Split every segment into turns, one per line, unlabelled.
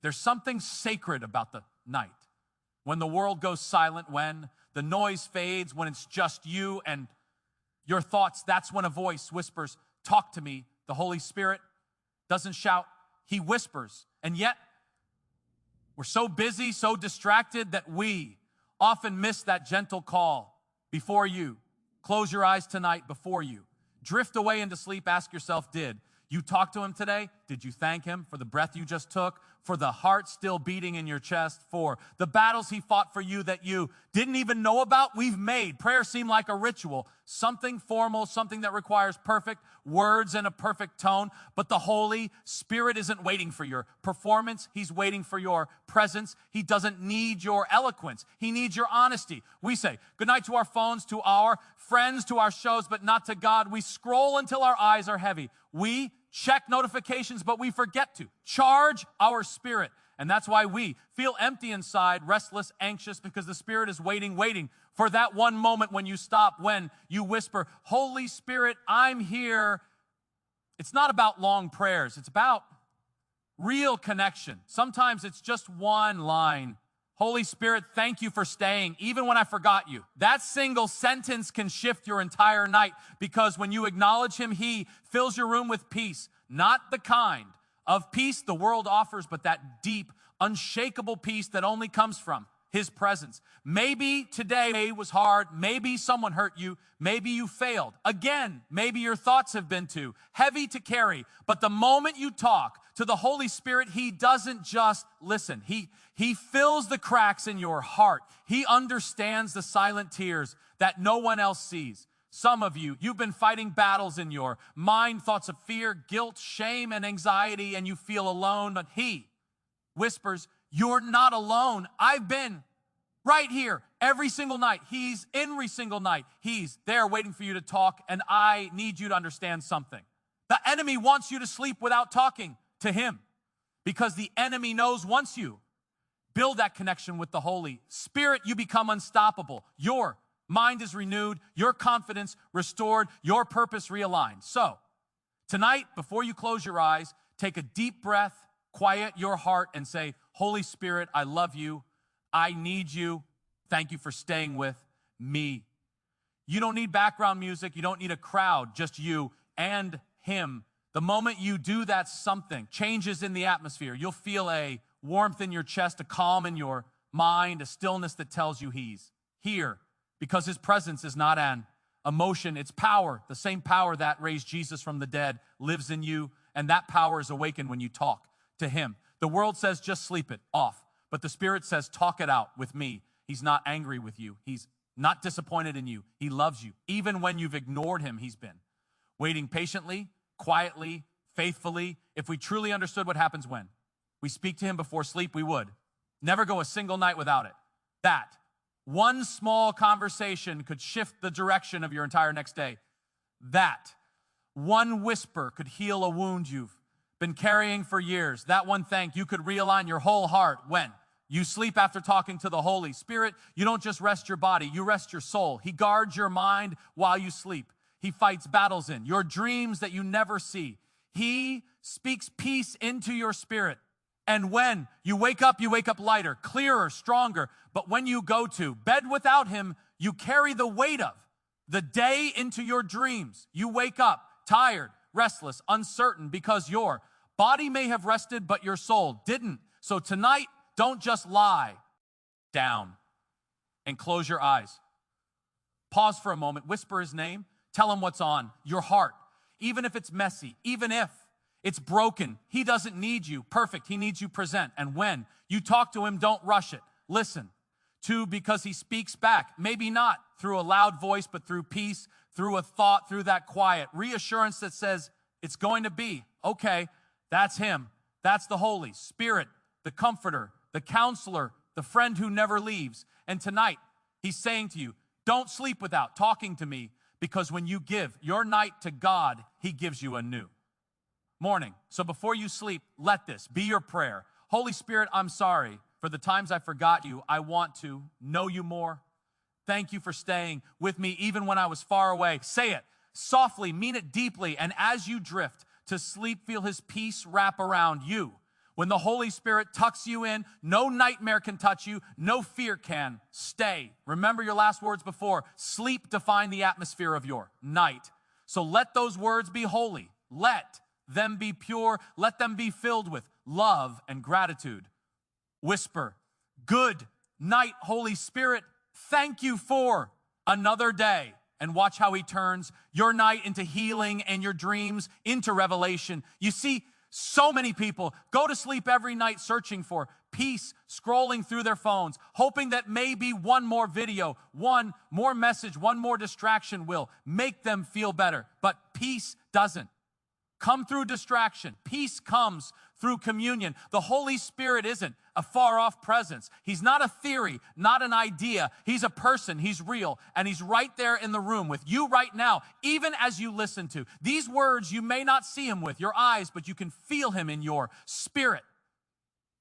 There's something sacred about the night. When the world goes silent, when the noise fades, when it's just you and your thoughts, that's when a voice whispers, talk to me. The Holy Spirit doesn't shout, he whispers. And yet, we're so busy, so distracted that we often miss that gentle call before you. Close your eyes tonight before you. Drift away into sleep. Ask yourself, did you talk to him today? Did you thank him for the breath you just took? For the heart still beating in your chest? For the battles he fought for you that you didn't even know about? We've made prayer seem like a ritual, something formal, something that requires perfect words and a perfect tone. But the Holy Spirit isn't waiting for your performance. He's waiting for your presence. He doesn't need your eloquence. He needs your honesty. We say goodnight to our phones, to our friends, to our shows, but not to God. We scroll until our eyes are heavy. We check notifications, but we forget to charge our spirit. And that's why we feel empty inside, restless, anxious, because the Spirit is waiting for that one moment when you stop, when you whisper, Holy Spirit, I'm here. It's not about long prayers. It's about real connection. Sometimes it's just one line. Holy Spirit, thank you for staying, even when I forgot you. That single sentence can shift your entire night, because when you acknowledge him, he fills your room with peace, not the kind of peace the world offers, but that deep, unshakable peace that only comes from his presence. Maybe today was hard. Maybe someone hurt you. Maybe you failed. Again, maybe your thoughts have been too heavy to carry. But the moment you talk to the Holy Spirit, he doesn't just listen. He fills the cracks in your heart. He understands the silent tears that no one else sees. Some of you, you've been fighting battles in your mind, thoughts of fear, guilt, shame, and anxiety, and you feel alone. But he whispers, you're not alone. I've been right here every single night. He's every single night. He's there waiting for you to talk, and I need you to understand something. The enemy wants you to sleep without talking to him, because the enemy knows once you build that connection with the Holy Spirit, you become unstoppable. Your mind is renewed, your confidence restored, your purpose realigned. So, tonight, before you close your eyes, take a deep breath, quiet your heart, and say, Holy Spirit, I love you. I need you. Thank you for staying with me. You don't need background music. You don't need a crowd, just you and him. The moment you do that, something changes in the atmosphere. You'll feel a warmth in your chest, a calm in your mind, a stillness that tells you he's here, because his presence is not an emotion, it's power. The same power that raised Jesus from the dead lives in you, and that power is awakened when you talk to him. The world says just sleep it off, but the Spirit says talk it out with me. He's not angry with you. He's not disappointed in you. He loves you. Even when you've ignored him, he's been waiting patiently, quietly, faithfully. If we truly understood what happens when we speak to him before sleep, we would never go a single night without it. That one small conversation could shift the direction of your entire next day. That one whisper could heal a wound you've been carrying for years. That one thank you could realign your whole heart. When you sleep after talking to the Holy Spirit, you don't just rest your body, you rest your soul. He guards your mind while you sleep. He fights battles in your dreams that you never see. He speaks peace into your spirit. And when you wake up lighter, clearer, stronger. But when you go to bed without him, you carry the weight of the day into your dreams. You wake up tired, restless, uncertain, because your body may have rested, but your soul didn't. So tonight, don't just lie down and close your eyes. Pause for a moment, whisper his name, tell him what's on your heart. Even if it's messy, even if it's broken, he doesn't need you perfect. He needs you present. And when you talk to him, don't rush it. Listen to, because he speaks back. Maybe not through a loud voice, but through peace, through a thought, through that quiet reassurance that says, it's going to be okay. That's him. That's the Holy Spirit, the comforter, the counselor, the friend who never leaves. And tonight, he's saying to you, don't sleep without talking to me, because when you give your night to God, he gives you a new morning. So before you sleep, let this be your prayer. Holy Spirit, I'm sorry for the times I forgot you. I want to know you more. Thank you for staying with me even when I was far away. Say it softly, mean it deeply, and as you drift to sleep, feel his peace wrap around you. When the Holy Spirit tucks you in, no nightmare can touch you, no fear can. Stay. Remember your last words before. Sleep defined the atmosphere of your night. So let those words be holy. Let them be pure. Let them be filled with love and gratitude. Whisper, good night, Holy Spirit. Thank you for another day. And watch how he turns your night into healing and your dreams into revelation. You see, so many people go to sleep every night searching for peace, scrolling through their phones, hoping that maybe one more video, one more message, one more distraction will make them feel better. But peace doesn't come through distraction. Peace comes through communion. The Holy Spirit isn't a far-off presence. He's not a theory, not an idea. He's a person. He's real. And he's right there in the room with you right now, even as you listen to. These words, you may not see him with your eyes, but you can feel him in your spirit.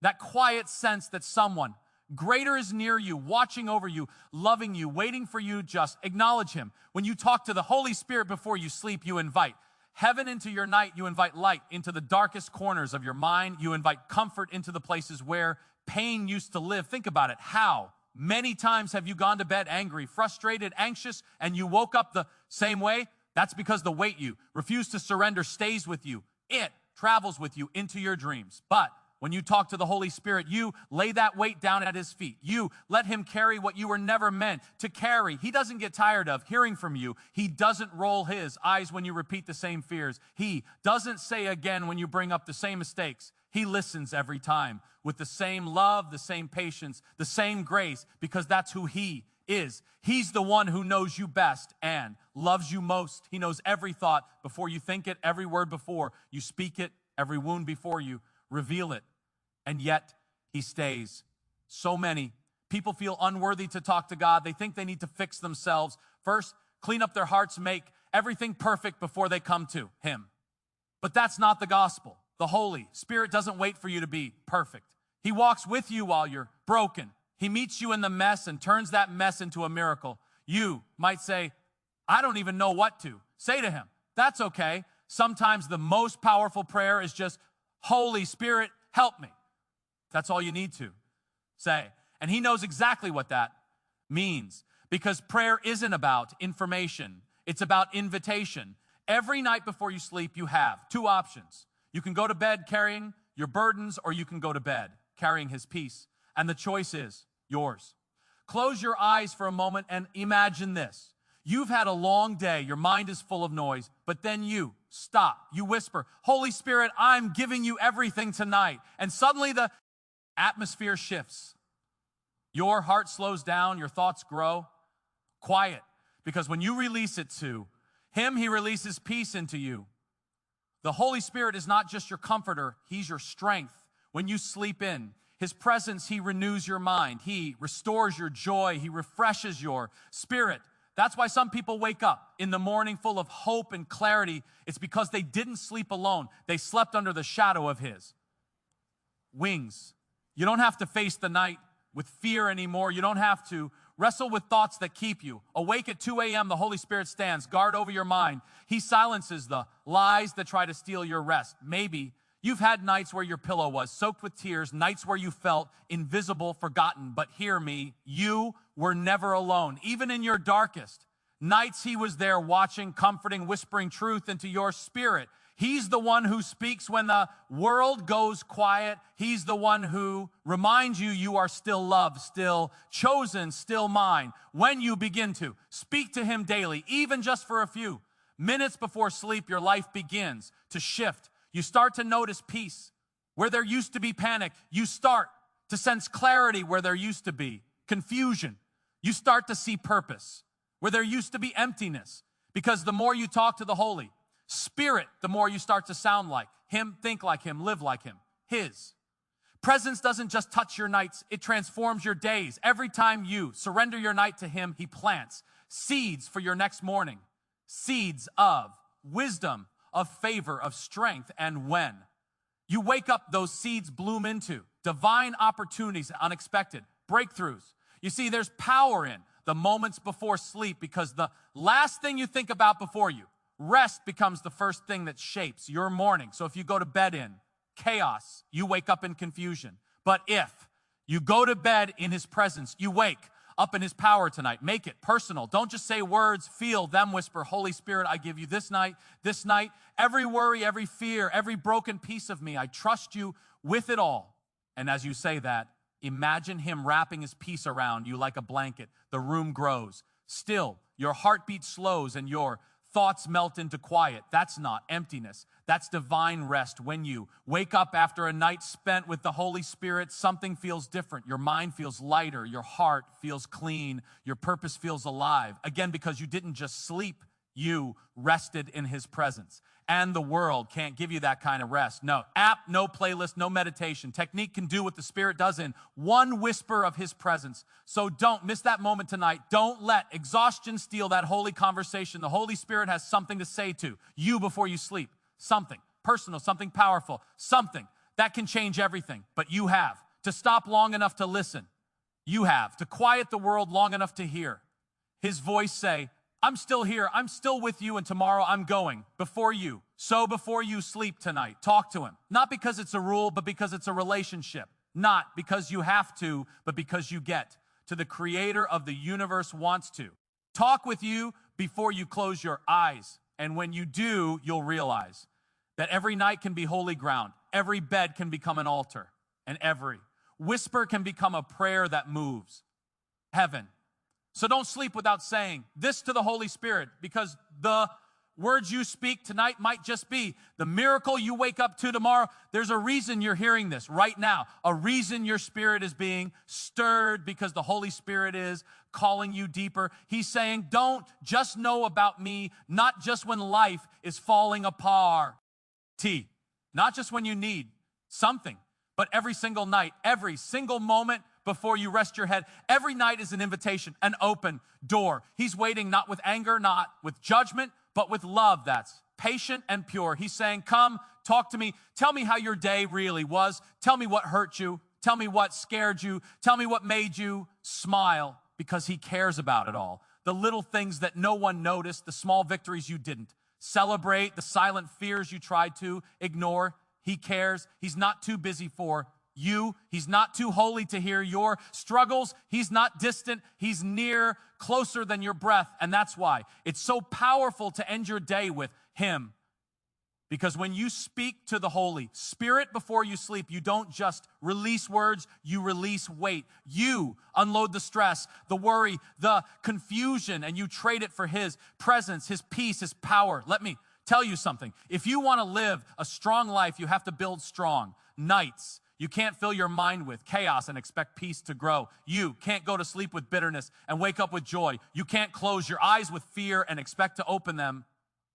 That quiet sense that someone greater is near you, watching over you, loving you, waiting for you. Just acknowledge him. When you talk to the Holy Spirit before you sleep, you invite heaven into your night. You invite light into the darkest corners of your mind. You invite comfort into the places where pain used to live. Think about it. How many times have you gone to bed angry, frustrated, anxious, and you woke up the same way? That's because the weight you refuse to surrender stays with you. It travels with you into your dreams. But when you talk to the Holy Spirit, you lay that weight down at his feet. You let him carry what you were never meant to carry. He doesn't get tired of hearing from you. He doesn't roll his eyes when you repeat the same fears. He doesn't say again when you bring up the same mistakes. He listens every time with the same love, the same patience, the same grace, because that's who he is. He's the one who knows you best and loves you most. He knows every thought before you think it, every word before you speak it, every wound before you reveal it, and yet he stays. So many people feel unworthy to talk to God. They think they need to fix themselves. First, clean up their hearts, make everything perfect before they come to him. But that's not the gospel. The Holy Spirit doesn't wait for you to be perfect. He walks with you while you're broken. He meets you in the mess and turns that mess into a miracle. You might say, I don't even know what to say to him. That's okay. Sometimes the most powerful prayer is just, Holy Spirit, help me. That's all you need to say. And he knows exactly what that means, because prayer isn't about information. It's about invitation. Every night before you sleep, you have two options. You can go to bed carrying your burdens, or you can go to bed carrying his peace. And the choice is yours. Close your eyes for a moment and imagine this. You've had a long day. Your mind is full of noise, but then you stop. You whisper, Holy Spirit, I'm giving you everything tonight. And suddenly the atmosphere shifts. Your heart slows down. Your thoughts grow quiet, because when you release it to him, he releases peace into you. The Holy Spirit is not just your comforter. He's your strength. When you sleep in his presence, he renews your mind. He restores your joy. He refreshes your spirit. That's why some people wake up in the morning full of hope and clarity. It's because they didn't sleep alone. They slept under the shadow of his wings. You don't have to face the night with fear anymore. You don't have to wrestle with thoughts that keep you awake. At 2 a.m., the Holy Spirit stands guard over your mind. He silences the lies that try to steal your rest. Maybe you've had nights where your pillow was soaked with tears, nights where you felt invisible, forgotten. But hear me, you were never alone. Even in your darkest nights, he was there watching, comforting, whispering truth into your spirit. He's the one who speaks when the world goes quiet. He's the one who reminds you you are still loved, still chosen, still mine. When you begin to speak to him daily, even just for a few minutes before sleep, your life begins to shift. You start to notice peace where there used to be panic. You start to sense clarity where there used to be confusion. You start to see purpose where there used to be emptiness, because the more you talk to the Holy Spirit, the more you start to sound like him, think like him, live like him. His presence doesn't just touch your nights, it transforms your days. Every time you surrender your night to him, he plants seeds for your next morning, seeds of wisdom, of favor, of strength. And when you wake up, those seeds bloom into divine opportunities, unexpected breakthroughs. You see, there's power in the moments before sleep, because the last thing you think about before you rest becomes the first thing that shapes your morning. So if you go to bed in chaos, you wake up in confusion. But if you go to bed in his presence, you wake up in his power tonight. Make it personal. Don't just say words, feel them, whisper, Holy Spirit, I give you this night, every worry, every fear, every broken piece of me, I trust you with it all. And as you say that, imagine him wrapping his peace around you like a blanket. The room grows. Still, your heartbeat slows and your thoughts melt into quiet. That's not emptiness. That's divine rest. When you wake up after a night spent with the Holy Spirit, something feels different. Your mind feels lighter. Your heart feels clean. Your purpose feels alive. Again, because you didn't just sleep, you rested in his presence. And the world can't give you that kind of rest. No app, no playlist, no meditation. Technique can do what the Spirit does in one whisper of his presence. So don't miss that moment tonight. Don't let exhaustion steal that holy conversation. The Holy Spirit has something to say to you before you sleep. Something personal, something powerful, something that can change everything. But you have to stop long enough to listen. You have to quiet the world long enough to hear his voice say, I'm still here. I'm still with you, and tomorrow I'm going before you. So before you sleep tonight, talk to him. Not because it's a rule, but because it's a relationship. Not because you have to, but because you get to. The creator of the universe wants to talk with you before you close your eyes. And when you do, you'll realize that every night can be holy ground. Every bed can become an altar. And every whisper can become a prayer that moves heaven. So don't sleep without saying this to the Holy Spirit, because the words you speak tonight might just be the miracle you wake up to tomorrow. There's a reason you're hearing this right now, a reason your spirit is being stirred, because the Holy Spirit is calling you deeper. He's saying, don't just know about me, not just when life is falling apart. Not just when you need something, but every single night, every single moment before you rest your head. Every night is an invitation, an open door. He's waiting not with anger, not with judgment, but with love that's patient and pure. He's saying, come, talk to me. Tell me how your day really was. Tell me what hurt you. Tell me what scared you. Tell me what made you smile, because he cares about it all. The little things that no one noticed, the small victories you didn't celebrate, the silent fears you tried to ignore. He cares. He's not too busy for you. He's not too holy to hear your struggles. He's not distant. He's near, closer than your breath. And that's why it's so powerful to end your day with him. Because when you speak to the Holy Spirit before you sleep, you don't just release words, you release weight. You unload the stress, the worry, the confusion, and you trade it for his presence, his peace, his power. Let me tell you something. If you want to live a strong life, you have to build strong nights. You can't fill your mind with chaos and expect peace to grow. You can't go to sleep with bitterness and wake up with joy. You can't close your eyes with fear and expect to open them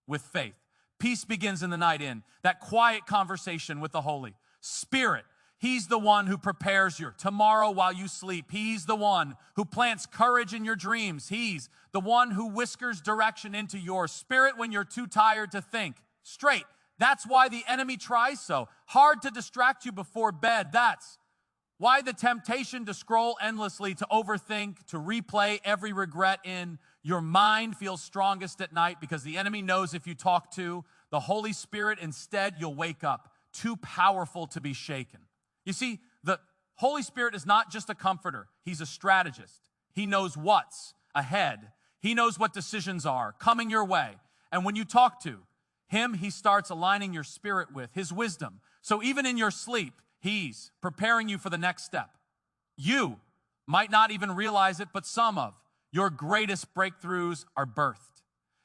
with faith. Peace begins in the night, in that quiet conversation with the Holy Spirit. He's the one who prepares your tomorrow while you sleep. He's the one who plants courage in your dreams. He's the one who whispers direction into your spirit when you're too tired to think straight. That's why the enemy tries so hard to distract you before bed. That's why the temptation to scroll endlessly, to overthink, to replay every regret in your mind feels strongest at night, because the enemy knows if you talk to the Holy Spirit instead, you'll wake up too powerful to be shaken. You see, the Holy Spirit is not just a comforter. He's a strategist. He knows what's ahead. He knows what decisions are coming your way. And when you talk to him, he starts aligning your spirit with his wisdom. So even in your sleep, he's preparing you for the next step. You might not even realize it, but some of your greatest breakthroughs are birthed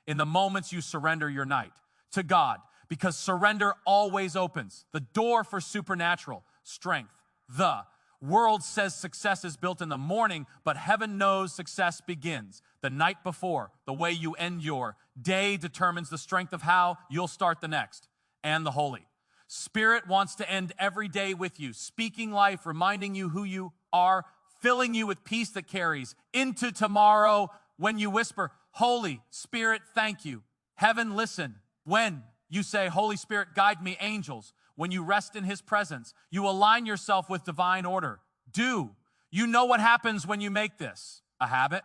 in the moments you surrender your night to God, because surrender always opens the door for supernatural strength. The world says success is built in the morning, but heaven knows success begins the night before. The way you end your day determines the strength of how you'll start the next. And the Holy Spirit wants to end every day with you, speaking life, reminding you who you are, filling you with peace that carries into tomorrow. When you whisper, Holy Spirit, thank you. Heaven, listen. When you say, Holy Spirit, guide me, angels, when you rest in his presence, you align yourself with divine order. Do you know what happens when you make this a habit?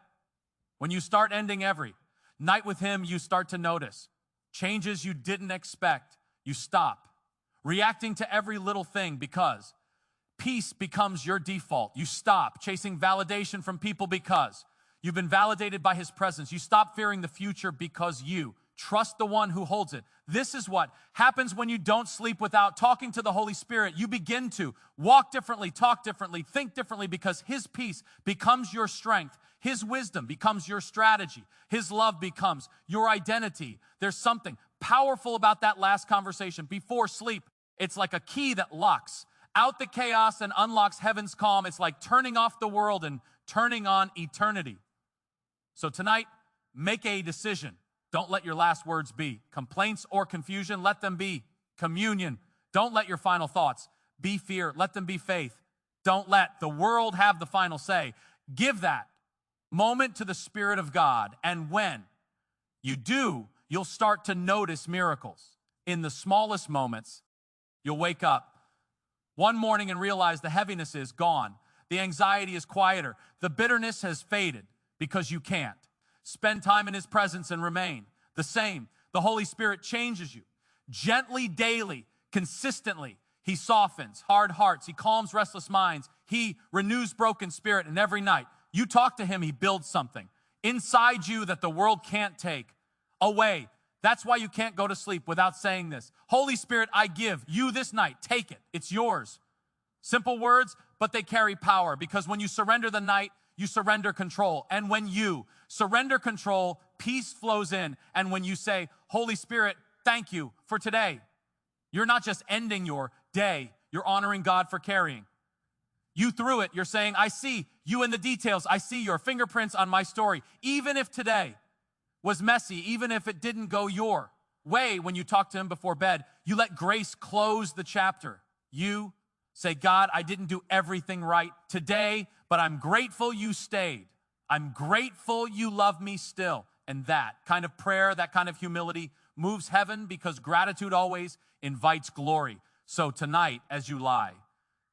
When you start ending every night with him, you start to notice changes you didn't expect. You stop reacting to every little thing because peace becomes your default. You stop chasing validation from people because you've been validated by his presence. You stop fearing the future because you trust the one who holds it. This is what happens when you don't sleep without talking to the Holy Spirit. You begin to walk differently, talk differently, think differently because his peace becomes your strength. His wisdom becomes your strategy. His love becomes your identity. There's something powerful about that last conversation before sleep. It's like a key that locks out the chaos and unlocks heaven's calm. It's like turning off the world and turning on eternity. So tonight, make a decision. Don't let your last words be complaints or confusion. Let them be communion. Don't let your final thoughts be fear. Let them be faith. Don't let the world have the final say. Give that moment to the Spirit of God. And when you do, you'll start to notice miracles. In the smallest moments, you'll wake up one morning and realize the heaviness is gone. The anxiety is quieter. The bitterness has faded because you can't. Spend time in his presence and remain the same. The Holy Spirit changes you gently, daily, consistently. He softens hard hearts. He calms restless minds. He renews broken spirit. And every night you talk to him, he builds something inside you that the world can't take away. That's why you can't go to sleep without saying this. Holy Spirit, I give you this night. Take it. It's yours. Simple words, but they carry power because when you surrender the night, you surrender control. And when you surrender control, peace flows in. And when you say, Holy Spirit, thank you for today, you're not just ending your day, you're honoring God for carrying you through it. You're saying, I see you in the details. I see your fingerprints on my story. Even if today was messy, even if it didn't go your way when you talk to him before bed, you let grace close the chapter. You say, God, I didn't do everything right today, but I'm grateful you stayed. I'm grateful you love me still. And that kind of prayer, that kind of humility moves heaven because gratitude always invites glory. So tonight, as you lie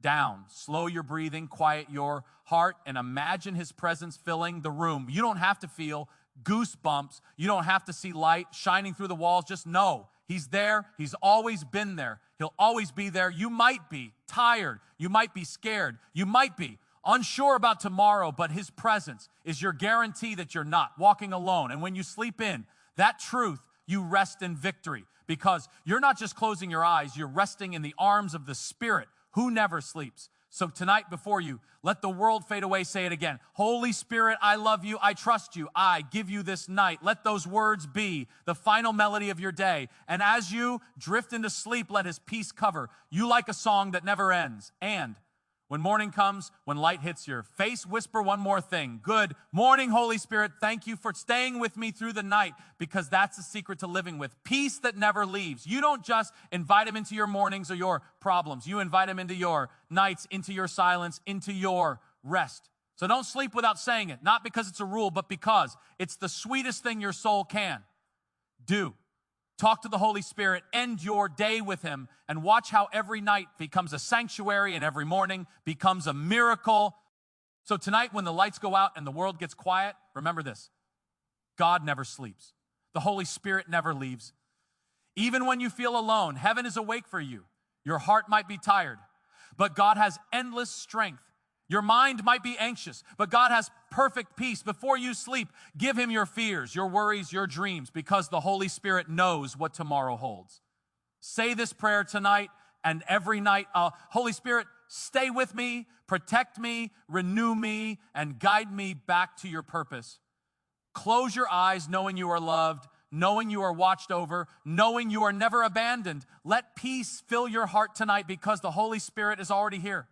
down, slow your breathing, quiet your heart, and imagine his presence filling the room. You don't have to feel goosebumps. You don't have to see light shining through the walls. Just know he's there. He's always been there. He'll always be there. You might be tired. You might be scared. You might be unsure about tomorrow, but his presence is your guarantee that you're not walking alone. And when you sleep in that truth, you rest in victory because you're not just closing your eyes, you're resting in the arms of the Spirit who never sleeps. So tonight before you, let the world fade away. Say it again. Holy Spirit, I love you. I trust you. I give you this night. Let those words be the final melody of your day. And as you drift into sleep, let his peace cover you like a song that never ends. And when morning comes, when light hits your face, whisper one more thing. Good morning, Holy Spirit. Thank you for staying with me through the night because that's the secret to living with peace that never leaves. You don't just invite him into your mornings or your problems. You invite him into your nights, into your silence, into your rest. So don't sleep without saying it, not because it's a rule, but because it's the sweetest thing your soul can do. Talk to the Holy Spirit, end your day with him, and watch how every night becomes a sanctuary and every morning becomes a miracle. So tonight, when the lights go out and the world gets quiet, remember this. God never sleeps. The Holy Spirit never leaves. Even when you feel alone, heaven is awake for you. Your heart might be tired, but God has endless strength. Your mind might be anxious, but God has perfect peace. Before you sleep, give him your fears, your worries, your dreams, because the Holy Spirit knows what tomorrow holds. Say this prayer tonight and every night. Holy Spirit, stay with me, protect me, renew me, and guide me back to your purpose. Close your eyes knowing you are loved, knowing you are watched over, knowing you are never abandoned. Let peace fill your heart tonight because the Holy Spirit is already here.